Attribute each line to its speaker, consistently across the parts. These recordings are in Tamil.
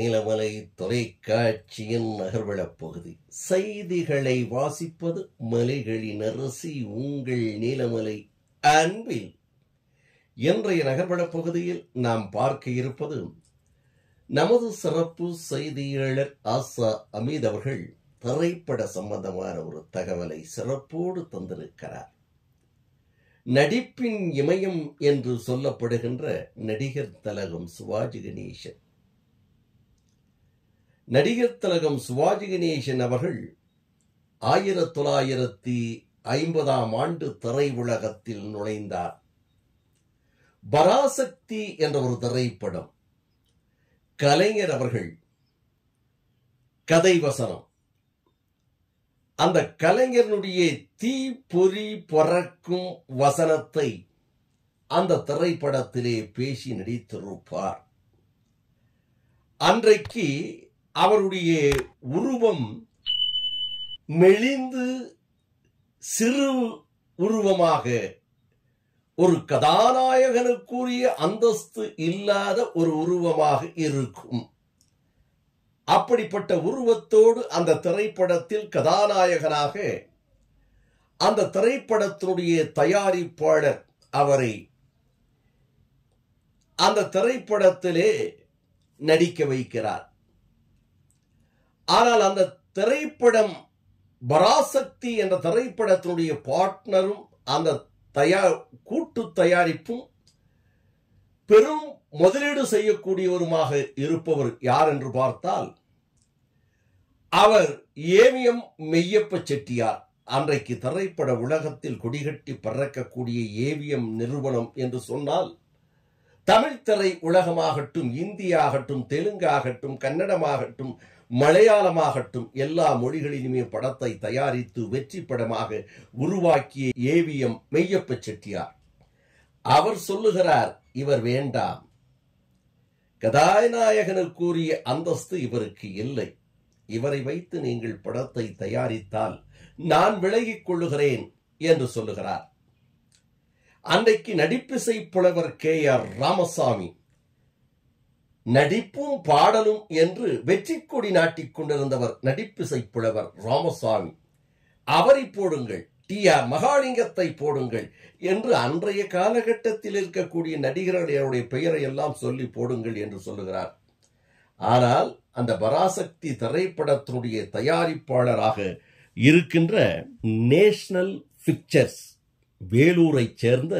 Speaker 1: நீலமலை தொலைக்காட்சியின் நகர்வளப் பகுதி. செய்திகளை வாசிப்பது மலைகளின் அரசி உங்கள் நீலமலை அன்பில். இன்றைய நகர்வளப் பகுதியில் நாம் பார்க்க இருப்பது நமது சிறப்பு செய்தியாளர் ஆசா அமீத் அவர்கள் திரைப்பட சம்பந்தமான ஒரு தகவலை சிறப்போடு தந்திருக்கிறார். நடிப்பின் இமயம் என்று சொல்லப்படுகின்ற நடிகர் திலகம் சிவாஜி கணேசன். நடிகர் திலகம் சிவாஜி கணேசன் அவர்கள் 1950ஆம் ஆண்டு திரையுலகத்தில் நுழைந்தார். பராசக்தி என்ற ஒரு திரைப்படம். கலைஞர் அவர்கள் கதை வசனம். அந்த கலைஞனுடைய தீப்பொறி பறக்கும் வசனத்தை அந்த திரைப்படத்திலே பேசி நடித்திருப்பார். அன்றைக்கு அவருடைய உருவம் மெலிந்து சிறு உருவமாக, ஒரு கதாநாயகனுக்குரிய அந்தஸ்து இல்லாத ஒரு உருவமாக இருக்கும். அப்படிப்பட்ட உருவத்தோடு அந்த திரைப்படத்தில் கதாநாயகனாக அந்த திரைப்படத்தினுடைய தயாரிப்பாளர் அவரை அந்த திரைப்படத்திலே நடிக்க வைக்கிறார். ஆனால் அந்த திரைப்படம் பராசக்தி என்ற திரைப்படத்தினுடைய பார்ட்னரும் அந்த கூட்டு தயாரிப்பும் பெரும் முதலீடு செய்யக்கூடியவருமாக இருப்பவர் யார் என்று பார்த்தால் அவர் ஏவிஎம் மெய்யப்ப செட்டியார். அன்றைக்கு திரைப்பட உலகத்தில் கொடிகட்டி பறக்கக்கூடிய ஏவிஎம் நிறுவனம் என்று சொன்னால் தமிழ் திரை உலகமாகட்டும், இந்தியாகட்டும், தெலுங்காகட்டும், கன்னடமாகட்டும், மலையாளமாகட்டும் எல்லா மொழிகளிலுமே படத்தை தயாரித்து வெற்றி படமாக உருவாக்கிய ஏவிஎம் மெய்யப்ப செட்டியார். அவர் சொல்லுகிறார், இவர் வேண்டாம், கதாநாயகனுக்குரிய அந்தஸ்து இவருக்கு இல்லை, இவரை வைத்து நீங்கள் படத்தை தயாரித்தால் நான் விலகிக் கொள்ளுகிறேன் என்று சொல்லுகிறார். அன்றைக்கு நடிப்பிசை புலவர் KR ராமசாமி நடிப்பும் பாடலும் என்று வெற்றி கொடி நாட்டிக் கொண்டிருந்தவர் நடிப்பிசை புலவர் ராமசாமி. அவரை போடுங்கள், TR மகாலிங்கத்தை போடுங்கள் என்று அன்றைய காலகட்டத்தில் இருக்கக்கூடிய நடிகர்களுடைய பெயரை எல்லாம் சொல்லி போடுங்கள் என்று சொல்லுகிறார். ஆனால் அந்த பராசக்தி திரைப்படத்தினுடைய தயாரிப்பாளராக இருக்கின்ற நேஷனல் பிக்சர்ஸ் வேலூரைச் சேர்ந்த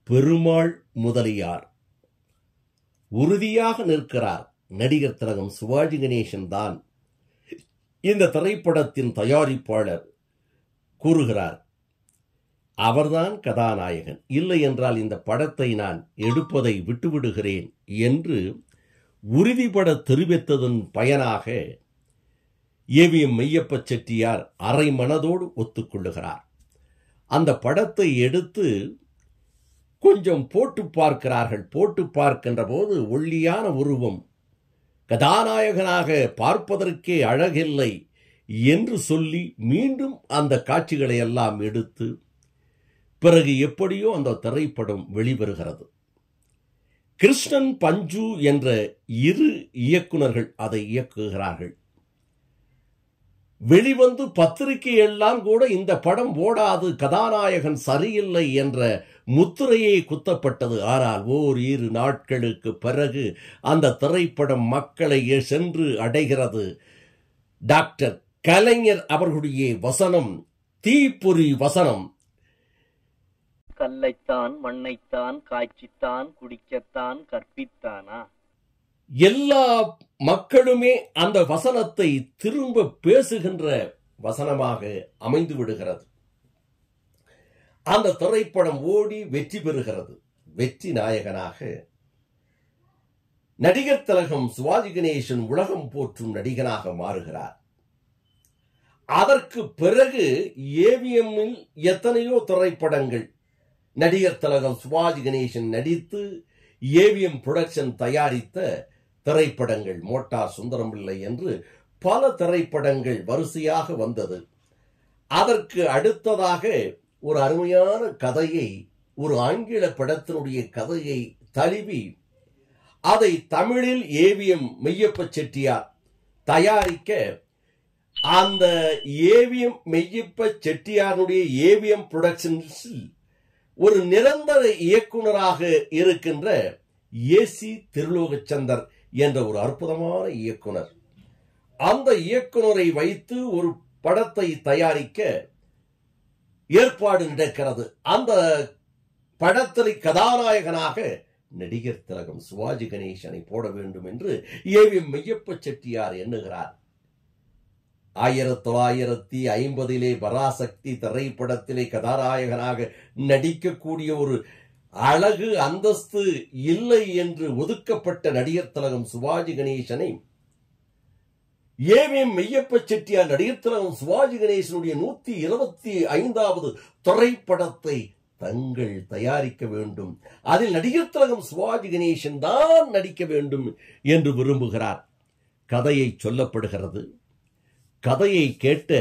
Speaker 1: பெருமாள் முதலியார் உறுதியாக நிற்கிறார். நடிகர் திலகம் சிவாஜி கணேசன் தான் இந்த திரைப்படத்தின் தயாரிப்பாளர் கூறுகிறார், அவர்தான் கதாநாயகன், இல்லை என்றால் இந்த படத்தை நான் எடுப்பதை விட்டுவிடுகிறேன் என்று உறுதிபட தெரிவித்ததன் பயனாக ஏவிஎம் மெய்யப்ப செட்டியார் அரை மனதோடு ஒத்துக்கொள்ளுகிறார். அந்த படத்தை எடுத்து கொஞ்சம் போட்டு பார்க்கிறார்கள். போட்டு பார்க்கின்ற போது ஒல்லியான உருவம், கதாநாயகனாக பார்ப்பதற்கே அழகில்லை என்று சொல்லி மீண்டும் அந்த காட்சிகளை எல்லாம் எடுத்து பிறகு எப்படியோ அந்த திரைப்படம் வெளிவருகிறது. கிருஷ்ணன், பஞ்சு என்ற இரு இயக்குனர்கள் அதை இயக்குகிறார்கள். வெளிவந்து பத்திரிகை எல்லாம் கூட இந்த படம் ஓடாது, கதாநாயகன் சரியில்லை என்ற முத்திரையே குத்தப்பட்டது. ஆனால் ஓரிரு நாட்களுக்கு பிறகு அந்த திரைப்படம் மக்களை சென்று அடைகிறது. டாக்டர் கலைஞர் அவர்களுடைய வசனம், தீப்பொறி வசனம்,
Speaker 2: கல்லைத்தான் மண்ணைத்தான் காய்ச்சித்தான் குடிக்கத்தான் கற்பித்தானா.
Speaker 1: எல்லா மக்களுமே அந்த வசனத்தை திரும்ப பேசுகின்ற வசனமாக அமைந்து விடுகிறது. அந்த திரைப்படம் ஓடி வெற்றி பெறுகிறது. வெற்றி நாயகனாக நடிகர் திலகம் சிவாஜி கணேசன் உலகம் போற்றும் நடிகனாக மாறுகிறார். அதற்கு பிறகு ஏவிஎம்மில் எத்தனையோ திரைப்படங்கள் நடிகர் திலகம் சிவாஜி கணேசன் நடித்து ஏவிஎம் புரொடக்ஷன் தயாரித்த திரைப்படங்கள், மோட்டார் சுந்தரம் பிள்ளை என்று பல திரைப்படங்கள் வரிசையாக வந்தது. அதற்கு அடுத்ததாக ஒரு அருமையான கதையை, ஒரு ஆங்கில படத்தினுடைய கதையை தழுவி அதை தமிழில் ஏவிஎம் மெய்யப்ப செட்டியார் தயாரிக்க அந்த ஏவிஎம் மெய்யப்ப செட்டியாருடைய ஏவிஎம் புரொடக்ஷன்ஸில் ஒரு நிரந்தர இயக்குனராக இருக்கின்ற ஏசி திருலோகச்சந்தர் என்ற ஒரு அற்புதமான இயக்குனர். அந்த இயக்குனரை வைத்து ஒரு படத்தை தயாரிக்க ஏற்பாடு நடக்கிறது. அந்த படத்தில் கதாநாயகனாக நடிகர் திலகம் சிவாஜி கணேசனை போட வேண்டும் என்று ஏவிஎம் மெய்யப்ப செட்டியார் எண்ணுகிறார். 1950 பராசக்தி திரைப்படத்திலே கதாநாயகனாக நடிக்கக்கூடிய ஒரு அழகு அந்தஸ்து இல்லை என்று ஒதுக்கப்பட்ட நடிகர் திலகம் சிவாஜி கணேசனை ஏவிஎம் மெய்யப்ப செட்டியார் நடிகர் திலகம் சிவாஜி கணேசனுடைய 125வது திரைப்படத்தை தங்கள் தயாரிக்க வேண்டும், அதில் நடிகர் திலகம் சிவாஜி கணேசன் தான் நடிக்க வேண்டும் என்று விரும்புகிறார். கதையை சொல்லப்படுகிறது. கதையை கேட்ட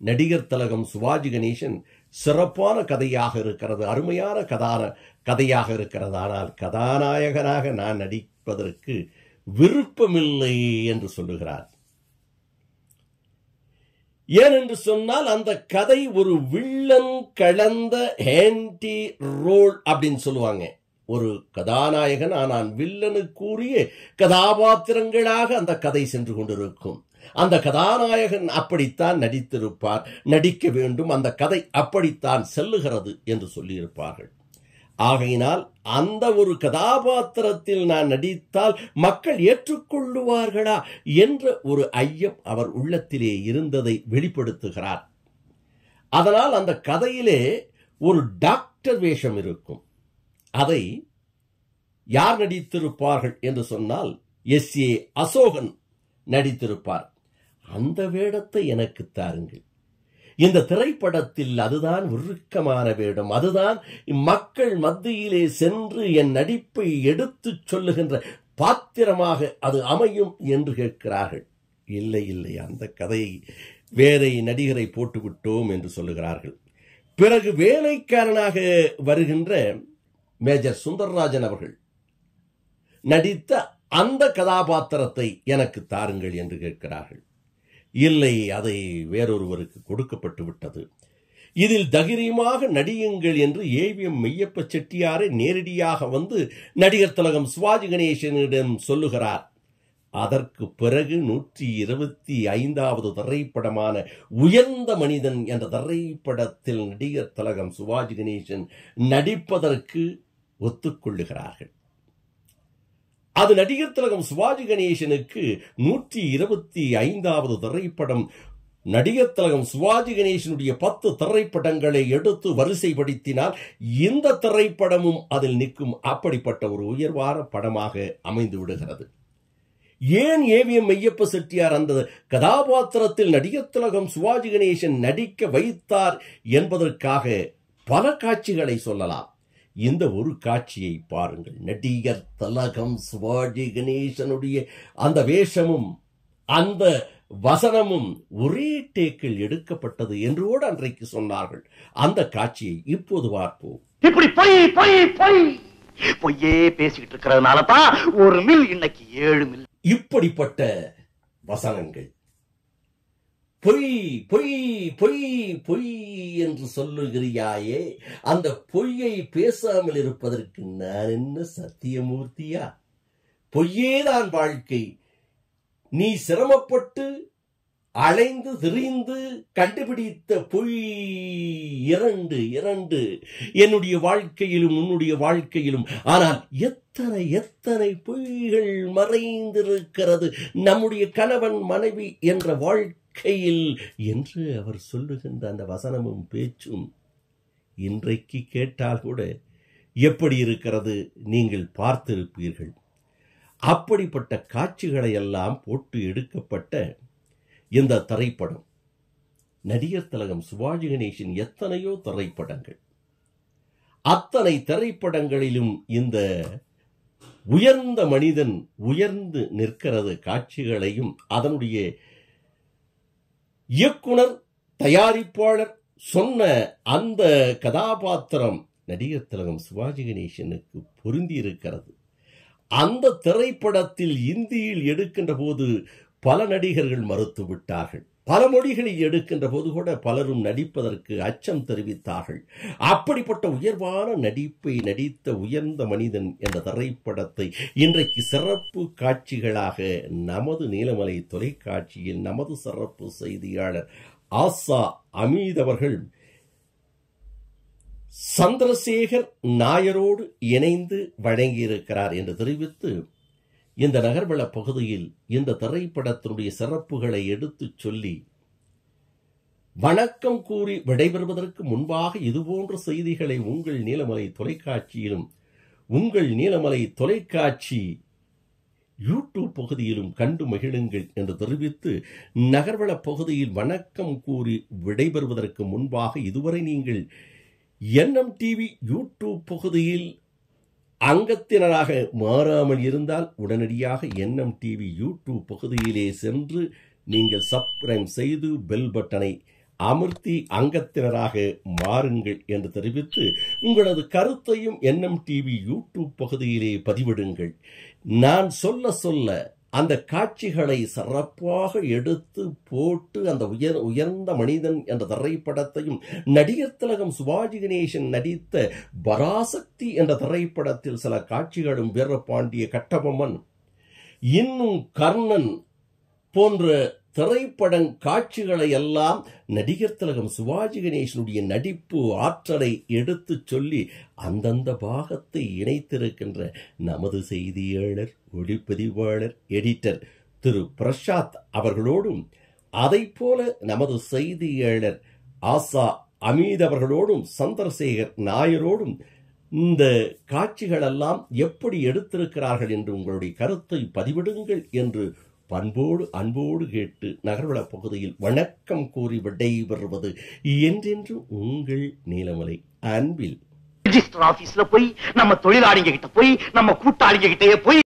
Speaker 1: நடிகர் திலகம் சிவாஜி கணேசன் சிறப்பான கதையாக இருக்கிறது, அருமையான கதையாக இருக்கிறது, ஆனால் கதாநாயகனாக நான் நடிப்பதற்கு விருப்பமில்லை என்று சொல்லுகிறார். ஏனென்று சொன்னால் அந்த கதை ஒரு வில்லன் கலந்த ஆன்டி ரோல் அப்படின்னு சொல்லுவாங்க. ஒரு கதாநாயகன் ஆனால் வில்லனுக்குரிய கதாபாத்திரங்களாக அந்த கதை சென்று கொண்டிருக்கும். அந்த கதாநாயகன் அப்படித்தான் நடித்திருப்பார், நடிக்க வேண்டும், அந்த கதை அப்படித்தான் செல்லுகிறது என்று சொல்லியிருப்பார்கள். ஆகையினால் அந்த ஒரு கதாபாத்திரத்தில் நான் நடித்தால் மக்கள் ஏற்றுக்கொள்ளுவார்களா என்ற ஒரு ஐயம் அவர் உள்ளத்திலே இருந்ததை வெளிப்படுத்துகிறார். அதனால் அந்த கதையிலே ஒரு டாக்டர் வேஷம் இருக்கும். அதை யார் நடித்திருப்பார்கள் என்று சொன்னால் எஸ்.ஏ. அசோகன் நடித்திருப்பார். அந்த வேடத்தை எனக்கு தாருங்கள். இந்த திரைப்படத்தில் அதுதான் உருக்கமான வேடம், அதுதான் மக்கள் மத்தியிலே சென்று என் நடிப்பை எடுத்துச் சொல்லுகின்ற பாத்திரமாக அது அமையும் என்று கேட்கிறார்கள். இல்லை இல்லை, அந்த கதையை வேற நடிகரை போட்டுவிட்டோம் என்று சொல்லுகிறார்கள். பிறகு வேலைக்காரனாக வருகின்ற மேஜர் சுந்தரராஜன் அவர்கள் நடித்த அந்த கதாபாத்திரத்தை எனக்கு தாருங்கள் என்று கேட்கிறார்கள். இல்லை, அதை வேறொருவருக்கு கொடுக்கப்பட்டு விட்டது. இதில் தைரியமாக நடியுங்கள் என்று ஏவிஎம் மெய்யப்ப செட்டியாரை நேரடியாக வந்து நடிகர் திலகம் சிவாஜி கணேசனிடம் சொல்லுகிறார். அதற்கு பிறகு 125வது திரைப்படமான உயர்ந்த மனிதன் என்ற திரைப்படத்தில் நடிகர் திலகம் சிவாஜி கணேசன் நடிப்பதற்கு ஒத்துக்கொள்ளுகிறார்கள். அது நடிகர் திலகம் சிவாஜி கணேசனுக்கு 125வது திரைப்படம். நடிகர் திலகம் சிவாஜி கணேசனுடைய 10 திரைப்படங்களை எடுத்து வரிசைப்படுத்தினால் இந்த திரைப்படமும் அதில் நிற்கும். அப்படிப்பட்ட ஒரு உயர்வான படமாக அமைந்து விடுகிறது. ஏன் ஏவிஎம் மெய்யப்ப செட்டியார் அந்த கதாபாத்திரத்தில் நடிகர் திலகம் சிவாஜி கணேசன் நடிக்க வைத்தார் என்பதற்காக பல காட்சிகளை சொல்லலாம். இந்த ஒரு காட்சியை பாருங்கள். நடிகர் திலகம் சிவாஜி கணேசனுடைய அந்த வேஷமும் அந்த வசனமும் ஒரே டேக்கில் எடுக்கப்பட்டது என்றோடு அன்றைக்கு சொன்னார்கள். அந்த காட்சியை இப்போது பார்ப்போம்.
Speaker 2: இப்படி பொய் பொய் பொய் பொய்யே பேசிக்கிட்டு இருக்கிறதுனால தான் ஒரு மில் இன்னைக்கு 7 மில்.
Speaker 1: இப்படிப்பட்ட வசனங்கள் பொய் பொய் பொய் பொய் என்று சொல்லுகிறியாயே, அந்த பொய்யை பேசாமல் இருப்பதற்கு நான் என்ன சத்தியமூர்த்தியா? பொய்யேதான் வாழ்க்கை. நீ சிரமப்பட்டு அலைந்து திரிந்து கண்டுபிடித்த பொய் இரண்டு என்னுடைய வாழ்க்கையிலும் உன்னுடைய வாழ்க்கையிலும். ஆனால் எத்தனை எத்தனை பொய்கள் மறைந்திருக்கிறது நம்முடைய கணவன் மனைவி என்ற வாழ்க்கையில் என்று அவர் சொல்லுகின்ற அந்த வசனமும் பேச்சும் இன்றைக்கு கேட்டால் கூட எப்படி இருக்கிறது நீங்கள் பார்த்திருப்பீர்கள். அப்படிப்பட்ட காட்சிகளை எல்லாம் போட்டு எடுக்கப்பட்ட இந்த திரைப்படம் நடிகர் திலகம் சிவாஜி கணேசன் எத்தனையோ திரைப்படங்கள், அத்தனை திரைப்படங்களிலும் இந்த உயர்ந்த மனிதன் உயர்ந்து நிற்கிறது காட்சிகளையும் அதனுடைய இயக்குனர் தயாரிப்பாளர் சொன்ன அந்த கதாபாத்திரம் நடிகர் திலகம் சிவாஜி கணேசனுக்கு பொருந்தி இருக்கிறது. அந்த திரைப்படத்தில் இந்தியில் எடுக்கின்ற போது பல நடிகர்கள் மறுத்துவிட்டார்கள். பல மொழிகளில் எடுக்கின்ற போது கூட பலரும் நடிப்பதற்கு அச்சம் தெரிவித்தார்கள். அப்படிப்பட்ட உயர்வான நடிப்பை நடித்த உயர்ந்த மனிதன் என்ற திரைப்படத்தை இன்றைக்கு சிறப்பு காட்சிகளாக நமது நீலமலை தொலைக்காட்சியில் நமது சிறப்பு செய்தியாளர் ஆசா அமீத் அவர்கள் சந்திரசேகர் நாயரோடு இணைந்து வழங்கியிருக்கிறார் என்று தெரிவித்து, இந்த நகர்வள பகுதியில் இந்த திரைப்படத்தினுடைய சிறப்புகளை எடுத்துச் சொல்லி வணக்கம் கூறி விடைபெறுவதற்கு முன்பாக இதுபோன்ற செய்திகளை உங்கள் நீலமலை தொலைக்காட்சியிலும் உங்கள் நீலமலை தொலைக்காட்சி யூடியூப் பகுதியிலும் கண்டு மகிழுங்கள் என்று தெரிவித்து, நகர்வள பகுதியில் வணக்கம் கூறி விடைபெறுவதற்கு முன்பாக இதுவரை நீங்கள் NMTV யூடியூப் பகுதியில் அங்கத்தினராக மாறாமல் இருந்தால் உடனடியாக NMTV யூடியூப் பகுதியிலே சென்று நீங்கள் சப்ஸ்கிரைப் செய்து பெல் பட்டனை அமர்த்தி அங்கத்தினராக மாறுங்கள் என்று தெரிவித்து, உங்களது கருத்தையும் NMTV யூடியூப் பகுதியிலே பதிவிடுங்கள். நான் சொல்ல சொல்ல அந்த காட்சிகளை சிறப்பாக எடுத்து போட்டு அந்த உயர்ந்த மனிதன் என்ற திரைப்படத்தையும், நடிகர் திலகம் சிவாஜி கணேசன் நடித்த பராசக்தி என்ற திரைப்படத்தில் சில காட்சிகளும், வீரபாண்டிய கட்டபொம்மன், இன்னும் கர்ணன் போன்ற திரைப்படம் காட்சிகளை எல்லாம் நடிகர் திலகம் சிவாஜி கணேசனுடைய நடிப்பு ஆற்றலை எடுத்துச் சொல்லி அந்தந்த பாகத்தை இணைத்திருக்கின்ற நமது செய்தியாளர், ஒளிப்பதிவாளர், எடிட்டர் திரு பிரசாத் அவர்களோடும், அதை போல நமது செய்தியாளர் ஆசா அமீத் அவர்களோடும், சந்திரசேகர் நாயரோடும் இந்த காட்சிகளெல்லாம் எப்படி எடுத்திருக்கிறார்கள் என்று உங்களுடைய கருத்தை பதிவிடுங்கள் என்று பண்போடு அன்போடு கேட்டு நகர்வள பகுதியில் வணக்கம் கூறி விடைபெறுவது என்றென்று உங்கள் நீலமலை அன்பில்.
Speaker 2: ரெஜிஸ்டர் ஆபீஸ்ல போய் நம்ம தொழிலாளிங்க கிட்ட போய் நம்ம கூட்டாளிங்க கிட்டே போய்